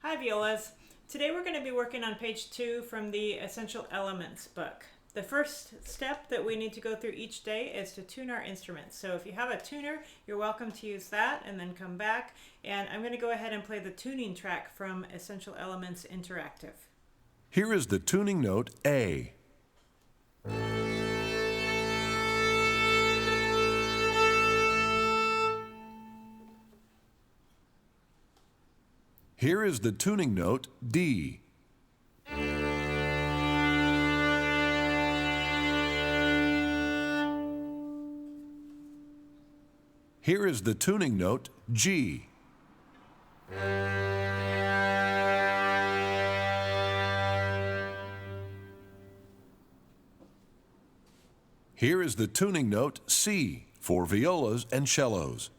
Hi Violas! Today we're going to be working on page 2 from the Essential Elements book. The first step that we need to go through each day is to tune our instruments. So if you have a tuner, you're welcome to use that and then come back. And I'm going to go ahead and play the tuning track from Essential Elements Interactive. Here is the tuning note A. Here is the tuning note D. Here is the tuning note G. Here is the tuning note C for violas and cellos.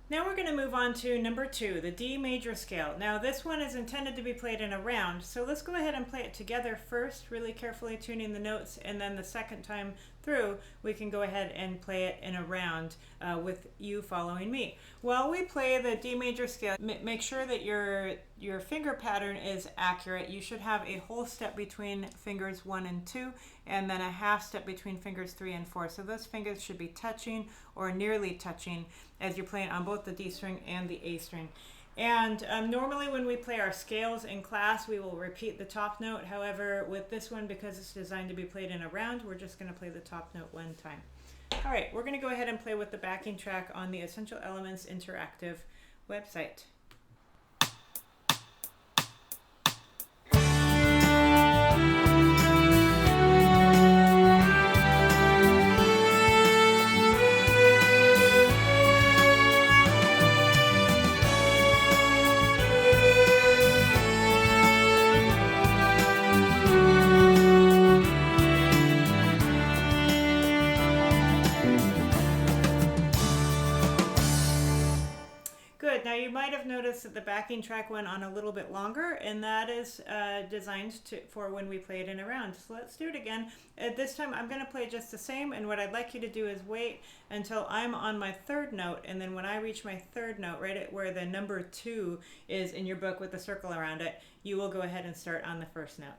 Now we're going to move on to number 2, the D major scale. Now this one is intended to be played in a round, so let's go ahead and play it together first, really carefully tuning the notes, and then the second time through we can go ahead and play it in a round with you following me. While we play the D major scale, make sure that your finger pattern is accurate. You should have a whole step between fingers 1 and 2, and then a half step between fingers 3 and 4. So those fingers should be touching or nearly touching as you're playing on both the D string and the A string. And normally when we play our scales in class, we will repeat the top note. However, with this one, because it's designed to be played in a round, we're just going to play the top note one time. All right, we're going to go ahead and play with the backing track on the Essential Elements Interactive website. Good. Now you might have noticed that the backing track went on a little bit longer, and that is designed for when we play it in a round. So let's do it again. This time I'm going to play just the same, and what I'd like you to do is wait until I'm on my third note, and then when I reach my third note, right at where the number 2 is in your book with the circle around it, you will go ahead and start on the first note.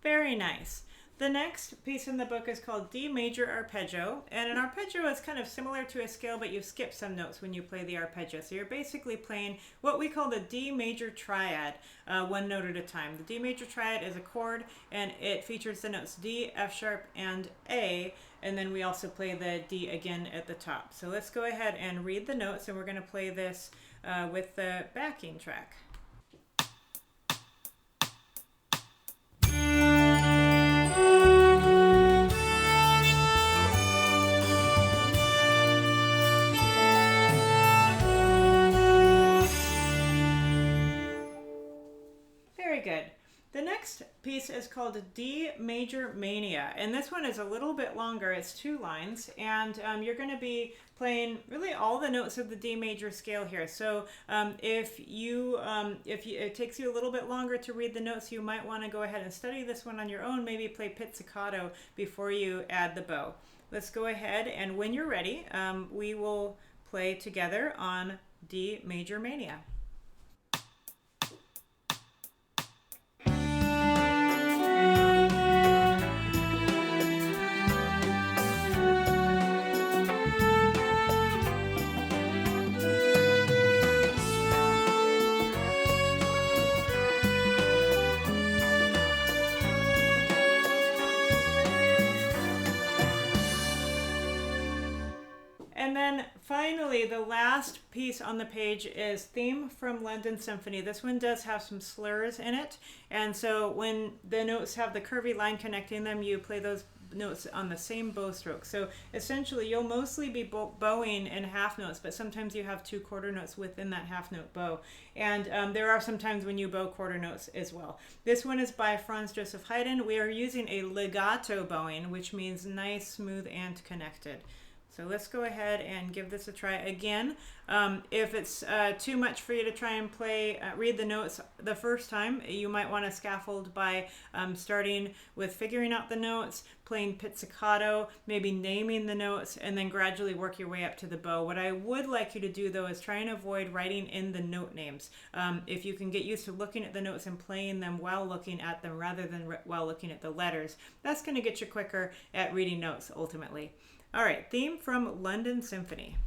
Very nice. The next piece in the book is called D Major Arpeggio, and an arpeggio is kind of similar to a scale, but you skip some notes when you play the arpeggio. So you're basically playing what we call the D major triad, one note at a time. The D major triad is a chord, and it features the notes D, F sharp, and A, and then we also play the D again at the top. So let's go ahead and read the notes, and we're going to play this with the backing track. Very good. The next piece is called D Major Mania, and this one is a little bit longer. It's 2 lines, and you're going to be playing really all the notes of the D major scale here. So if it takes you a little bit longer to read the notes, you might want to go ahead and study this one on your own. Maybe play pizzicato before you add the bow. Let's go ahead, and when you're ready, we will play together on D Major Mania. And then finally, the last piece on the page is Theme from London Symphony. This one does have some slurs in it, and so when the notes have the curvy line connecting them, you play those notes on the same bow stroke. So essentially you'll mostly be bowing in half notes, but sometimes you have 2 quarter notes within that half note bow. And there are some times when you bow quarter notes as well. This one is by Franz Joseph Haydn. We are using a legato bowing, which means nice, smooth, and connected. So let's go ahead and give this a try again. If it's too much for you to try and play, read the notes the first time, you might want to scaffold by starting with figuring out the notes, playing pizzicato, maybe naming the notes, and then gradually work your way up to the bow. What I would like you to do though is try and avoid writing in the note names. If you can get used to looking at the notes and playing them while looking at them rather than while looking at the letters, that's going to get you quicker at reading notes ultimately. All right, theme from London Symphony.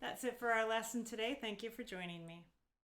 That's it for our lesson today. Thank you for joining me.